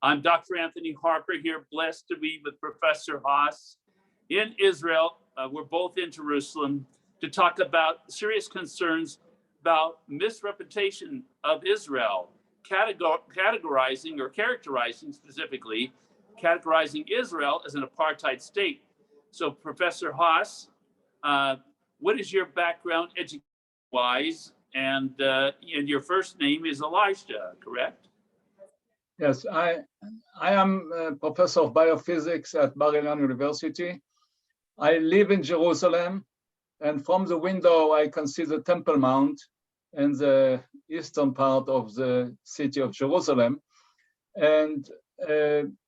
I'm Dr. Anthony Harper here, blessed to be with Professor Haas in Israel. We're both in Jerusalem to talk about serious concerns about misrepresentation of Israel, categorizing or characterizing specifically, categorizing Israel as an apartheid state. So Professor Haas, what is your background education-wise? And your first name is Elisha, correct? Yes, I am a professor of biophysics at Bar-Ilan University. I live in Jerusalem, and from the window I can see the Temple Mount and the eastern part of the city of Jerusalem. And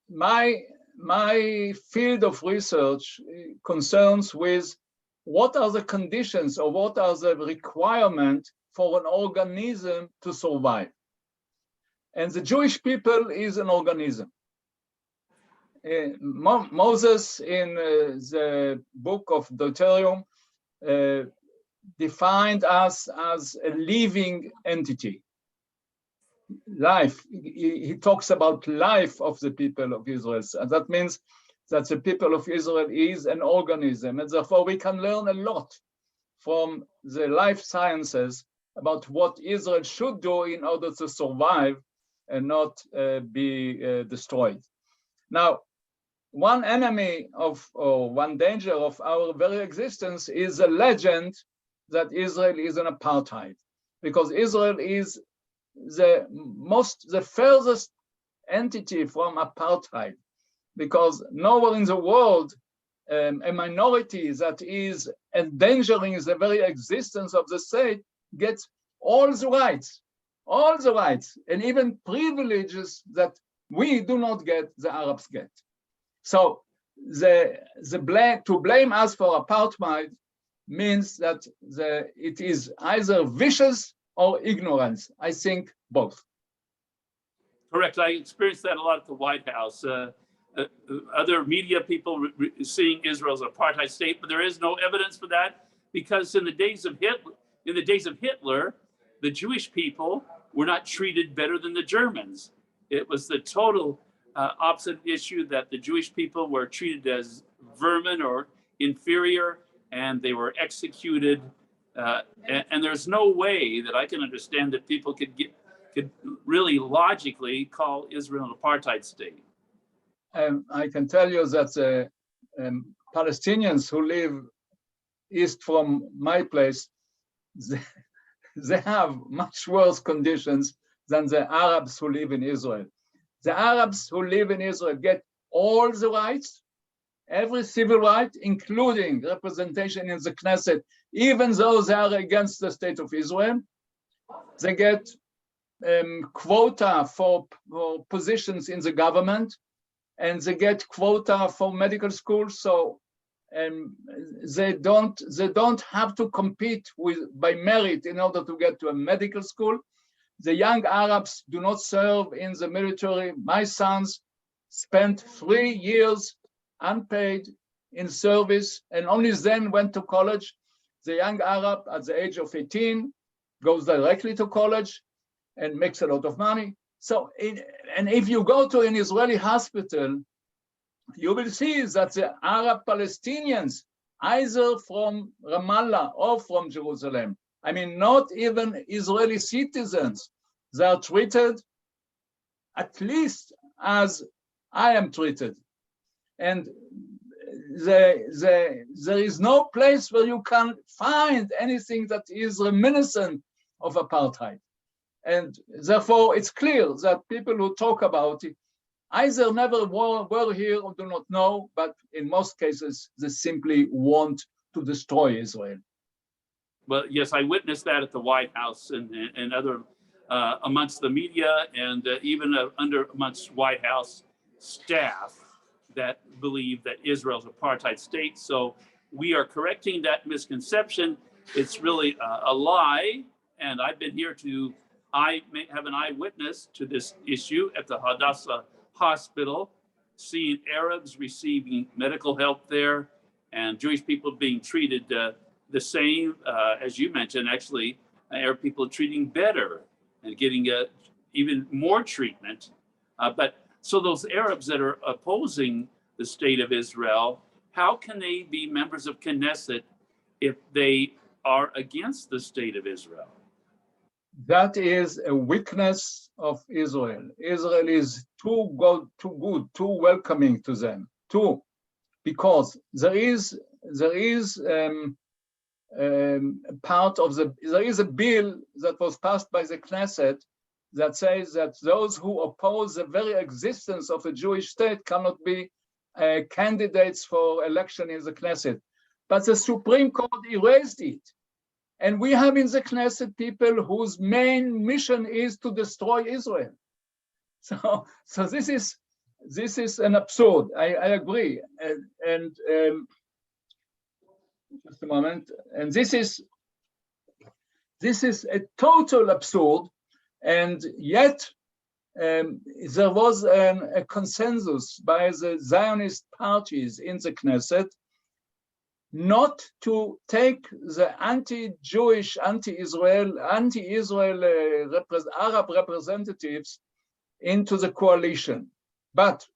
my field of research concerns with what are the conditions or what are the requirements for an organism to survive. And the Jewish people is an organism. Moses in the book of Deuteronomy defined us as a living entity. Life, he talks about life of the people of Israel. And that means that the people of Israel is an organism. And therefore we can learn a lot from the life sciences about what Israel should do in order to survive and not be destroyed. Now, one enemy of, or one danger of our very existence is a legend that Israel is an apartheid, because Israel is the furthest entity from apartheid, because nowhere in the world a minority that is endangering the very existence of the state gets all the rights, and even privileges that we do not get, the Arabs get. So to blame us for apartheid means that it is either vicious or ignorance. I think both. Correct. I experienced that a lot at the White House. Other media people seeing Israel as an apartheid state, but there is no evidence for that, because in the days of Hitler, the Jewish people were not treated better than the Germans. It was the total opposite issue, that the Jewish people were treated as vermin or inferior, and they were executed. And there's no way that I can understand that people could really logically call Israel an apartheid state. I can tell you that Palestinians who live east from my place, they have much worse conditions than the Arabs who live in Israel. The Arabs who live in Israel get all the rights, every civil right, including representation in the Knesset, even though they are against the state of Israel. They get quota for positions in the government, and they get quota for medical schools. So they don't have to compete by merit in order to get to a medical school. The young Arabs do not serve in the military. My sons spent 3 years unpaid in service and only then went to college. The young Arab at the age of 18 goes directly to college and makes a lot of money. So, and if you go to an Israeli hospital, you will see that the Arab Palestinians, either from Ramallah or from Jerusalem, I mean, not even Israeli citizens, they are treated at least as I am treated. And there is no place where you can find anything that is reminiscent of apartheid. And therefore, it's clear that people who talk about it either never were here or do not know, but in most cases, they simply want to destroy Israel. Well, yes, I witnessed that at the White House and other amongst the media, and even amongst White House staff that believe that Israel's an apartheid state. So we are correcting that misconception. It's really a lie, and I've been here to have an eyewitness to this issue at the Hadassah Hospital, seeing Arabs receiving medical help there and Jewish people being treated the same, as you mentioned. Actually, Arab people treating better and getting even more treatment. But So those Arabs that are opposing the state of Israel, how can they be members of Knesset if they are against the state of Israel? That is a weakness of Israel. Israel is too good, too welcoming to them. Because there is a bill that was passed by the Knesset that says that those who oppose the very existence of a Jewish state cannot be candidates for election in the Knesset. But the Supreme Court erased it. And we have in the Knesset people whose main mission is to destroy Israel. So this is an absurd. I agree. And just a moment. And this is a total absurd. And yet there was a consensus by the Zionist parties in the Knesset not to take the anti-Jewish, anti-Israel Arab representatives into the coalition. But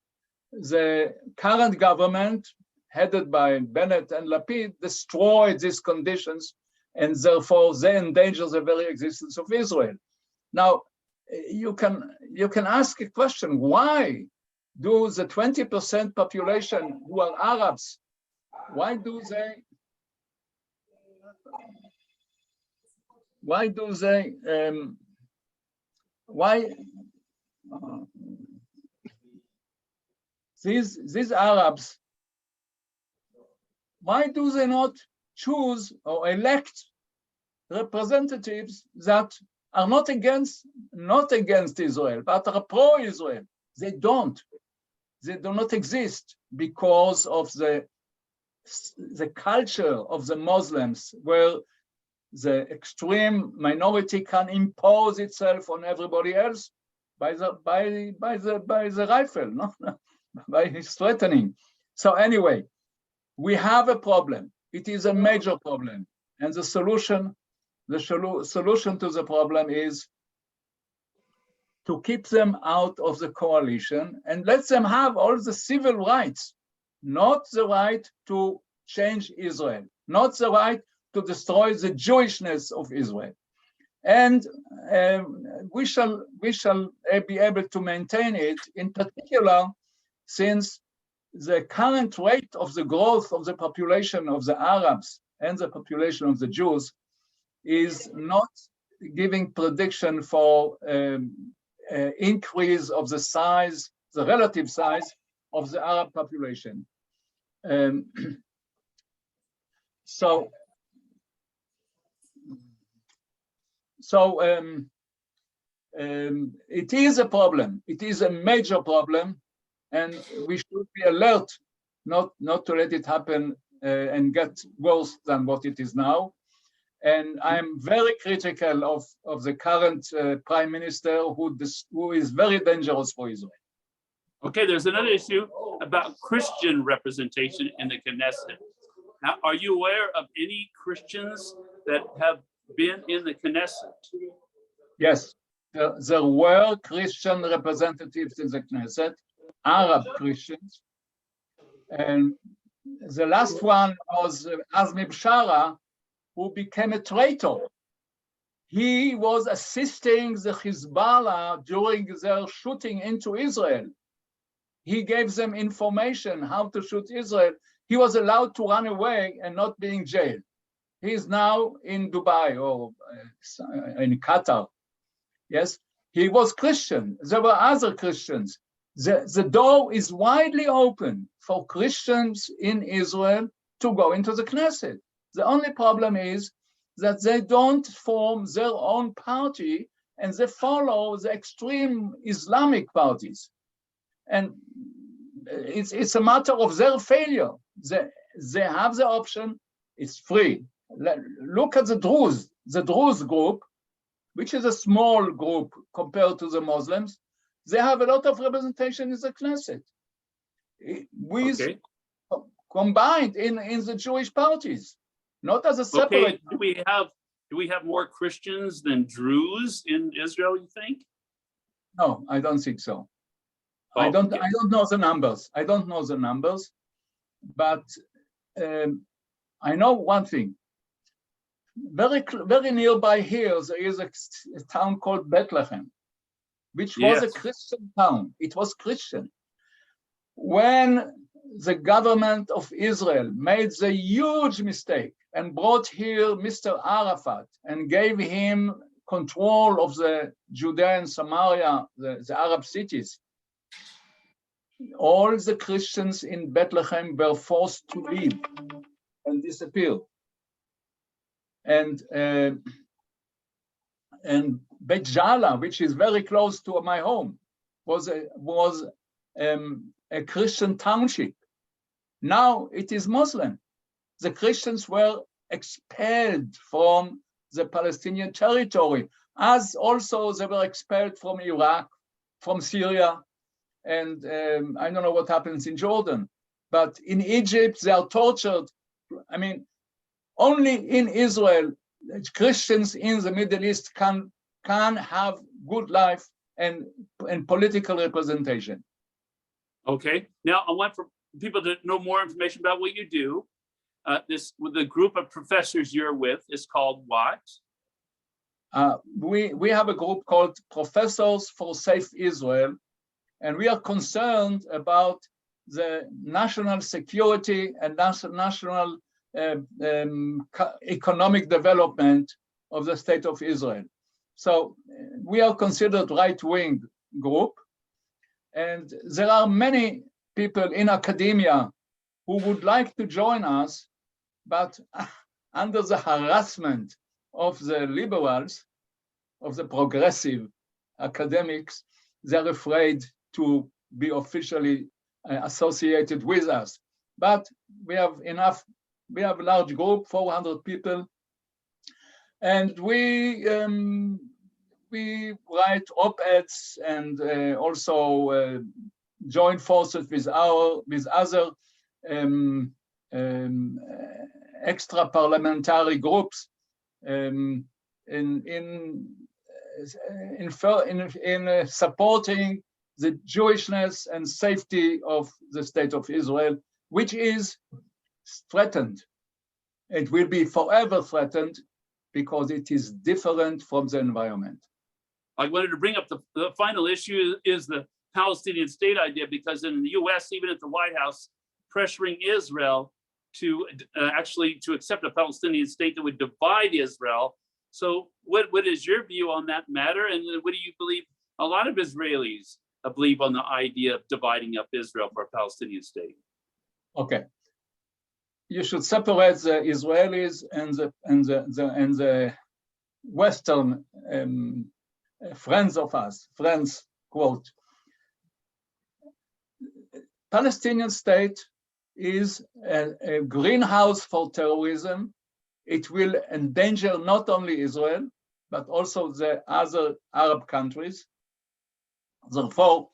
the current government, headed by Bennett and Lapid, destroyed these conditions, and therefore they endanger the very existence of Israel. Now, you can ask a question: why do the 20% population who are Arabs, why these Arabs, why do they not choose or elect representatives that are not against Israel, but are pro-Israel? They do not exist because of the culture of the Muslims, where the extreme minority can impose itself on everybody else by the rifle, no? By his threatening. So anyway, we have a problem. It is a major problem, and the solution to the problem is to keep them out of the coalition and let them have all the civil rights, not the right to change Israel, not the right to destroy the Jewishness of Israel. And we shall be able to maintain it, in particular, since the current rate of the growth of the population of the Arabs and the population of the Jews is not giving prediction for increase of the size, the relative size of the Arab population. It is a problem. It is a major problem, and we should be alert not to let it happen and get worse than what it is now. And I'm very critical of the current prime minister, who is very dangerous for Israel. Okay, there's another issue about Christian representation in the Knesset. Now, are you aware of any Christians that have been in the Knesset? Yes, there were Christian representatives in the Knesset, Arab Christians. And the last one was Azmi Bshara, who became a traitor. He was assisting the Hezbollah during their shooting into Israel. He gave them information how to shoot Israel. He was allowed to run away and not being jailed. He is now in Dubai or in Qatar. Yes, he was Christian. There were other Christians. The door is widely open for Christians in Israel to go into the Knesset. The only problem is that they don't form their own party and they follow the extreme Islamic parties. And it's a matter of their failure. They have the option, it's free. Look at the Druze group, which is a small group compared to the Muslims. They have a lot of representation in the Knesset. Combined in the Jewish parties, not as a separate. Okay. Do we have more Christians than Druze in Israel, you think? No, I don't think so. I don't know the numbers. I don't know the numbers, but I know one thing. Very nearby here, there is a town called Bethlehem, which was a Christian town. It was Christian. When the government of Israel made the huge mistake and brought here Mr. Arafat and gave him control of the Judea and Samaria, the Arab cities, all the Christians in Bethlehem were forced to leave and disappear. And Beit Jala, which is very close to my home, was a Christian township. Now it is Muslim. The Christians were expelled from the Palestinian territory, as also they were expelled from Iraq, from Syria, and I don't know what happens in Jordan. But in Egypt, they are tortured. I mean, only in Israel, Christians in the Middle East can have good life and political representation. Okay. Now, I want for people to know more information about what you do. The group of professors you're with is called what? We have a group called Professors for Safe Israel, and we are concerned about the national security and national economic development of the state of Israel. So we are considered right-wing group, and there are many people in academia who would like to join us, but under the harassment of the liberals, of the progressive academics, they're afraid to be officially associated with us. But we have enough, we have a large group, 400 people, and we write op-eds and also join forces with other extra parliamentary groups in supporting the Jewishness and safety of the state of Israel, which is threatened. It will be forever threatened because it is different from the environment. I wanted to bring up the final issue is the Palestinian state idea, because in the US, even at the White House, pressuring Israel to actually accept a Palestinian state that would divide Israel. So what is your view on that matter? And what do you believe a lot of Israelis believe on the idea of dividing up Israel for a Palestinian state? Okay. You should separate the Israelis and the Western friends of us, friends, quote. Palestinian state is a greenhouse for terrorism. It will endanger not only Israel, but also the other Arab countries. Therefore,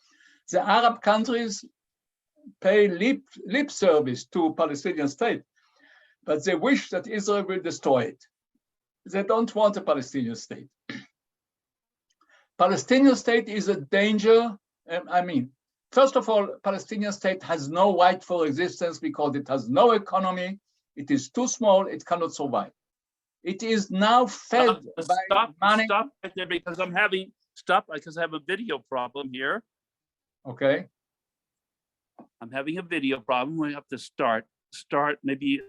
the Arab countries pay lip service to Palestinian state, but they wish that Israel will destroy it. They don't want a Palestinian state. Palestinian state is a danger. First of all, Palestinian state has no right for existence because it has no economy. It is too small. It cannot survive. It is now fed by money. Stop right there because I have a video problem here. Okay. I'm having a video problem. We have to start maybe.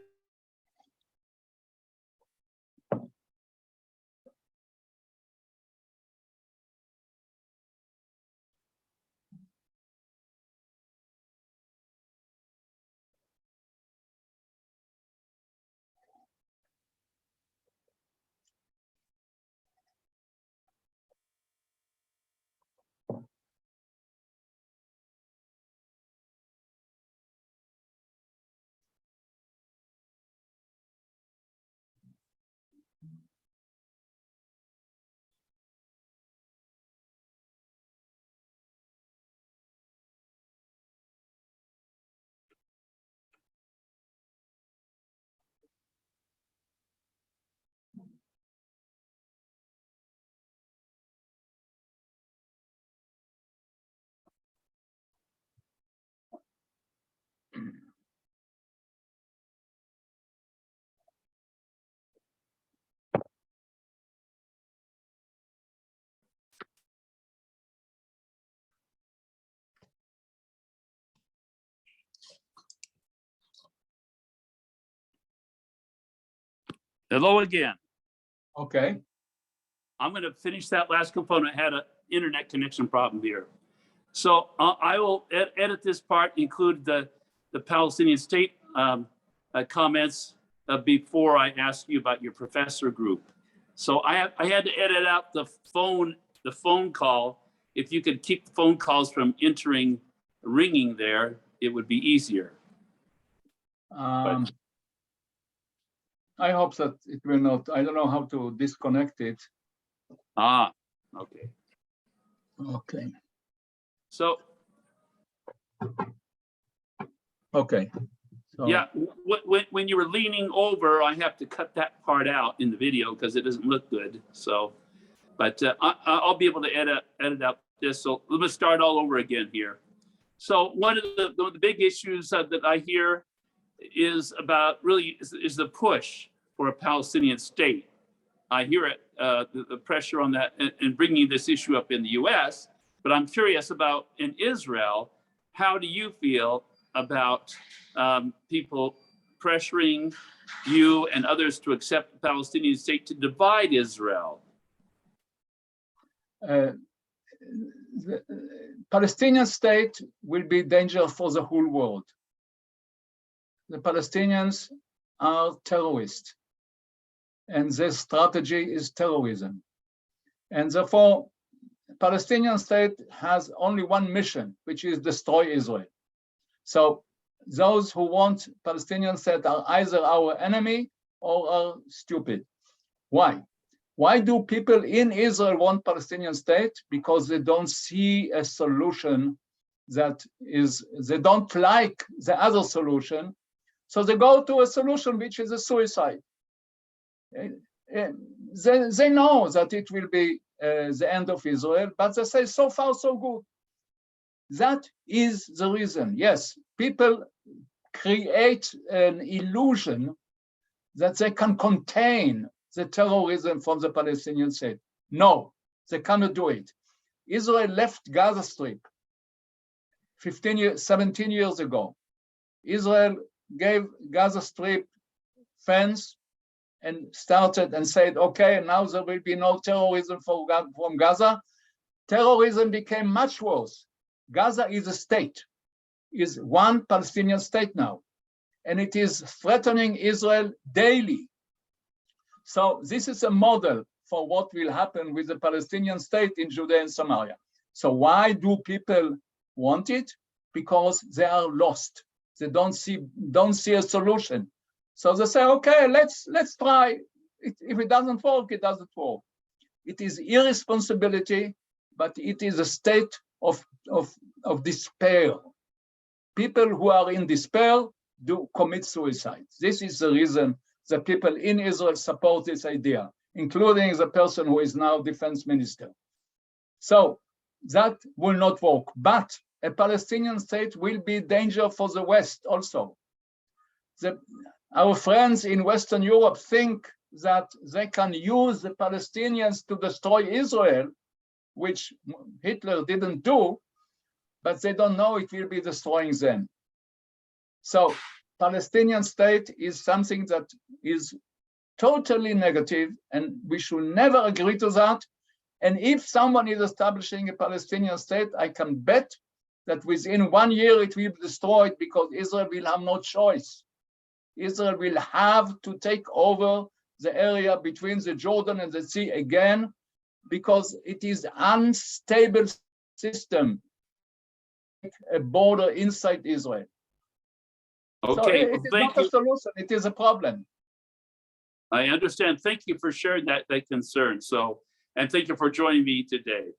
Hello again. Okay. I'm going to finish that last component. I had an internet connection problem here. So I will edit this part, include the Palestinian state comments before I ask you about your professor group. So I had to edit out the phone call. If you could keep the phone calls from ringing there, it would be easier. I hope that it will not. I don't know how to disconnect it. Okay. Okay. So, okay. So, yeah, when you were leaning over, I have to cut that part out in the video because it doesn't look good. So, but I'll be able to edit out this. So let me start all over again here. So one of the big issues that I hear is about really is the push for a Palestinian state. I hear it, the pressure on that and bringing this issue up in the US, but I'm curious about in Israel, how do you feel about people pressuring you and others to accept the Palestinian state to divide Israel? the Palestinian state will be a danger for the whole world. The Palestinians are terrorists, and their strategy is terrorism. And therefore, Palestinian state has only one mission, which is destroy Israel. So those who want Palestinian state are either our enemy or are stupid. Why? Why do people in Israel want Palestinian state? Because they don't see a solution that is, they don't like the other solution. So they go to a solution which is a suicide. They know that it will be the end of Israel, but they say, so far, so good. That is the reason. Yes, people create an illusion that they can contain the terrorism from the Palestinian state. No, they cannot do it. Israel left Gaza Strip 17 years ago. Israel gave Gaza Strip fence and started and said, okay, now there will be no terrorism from Gaza. Terrorism became much worse. Gaza is a state, is one Palestinian state now, and it is threatening Israel daily. So this is a model for what will happen with the Palestinian state in Judea and Samaria. So why do people want it? Because they are lost. They don't see a solution. So they say, okay, let's try. If it doesn't work, it doesn't work. It is irresponsibility, but it is a state of despair. People who are in despair do commit suicide. This is the reason that people in Israel support this idea, including the person who is now defense minister. So that will not work, but a Palestinian state will be a danger for the West also. Our friends in Western Europe think that they can use the Palestinians to destroy Israel, which Hitler didn't do, but they don't know it will be destroying them. So Palestinian state is something that is totally negative, and we should never agree to that. And if someone is establishing a Palestinian state, I can bet that within 1 year it will be destroyed, because Israel will have no choice. Israel will have to take over the area between the Jordan and the sea again, because it is unstable system, a border inside Israel. Okay, so it well, is thank not you. a solution, it is a problem. I understand. Thank you for sharing that concern. So, and thank you for joining me today.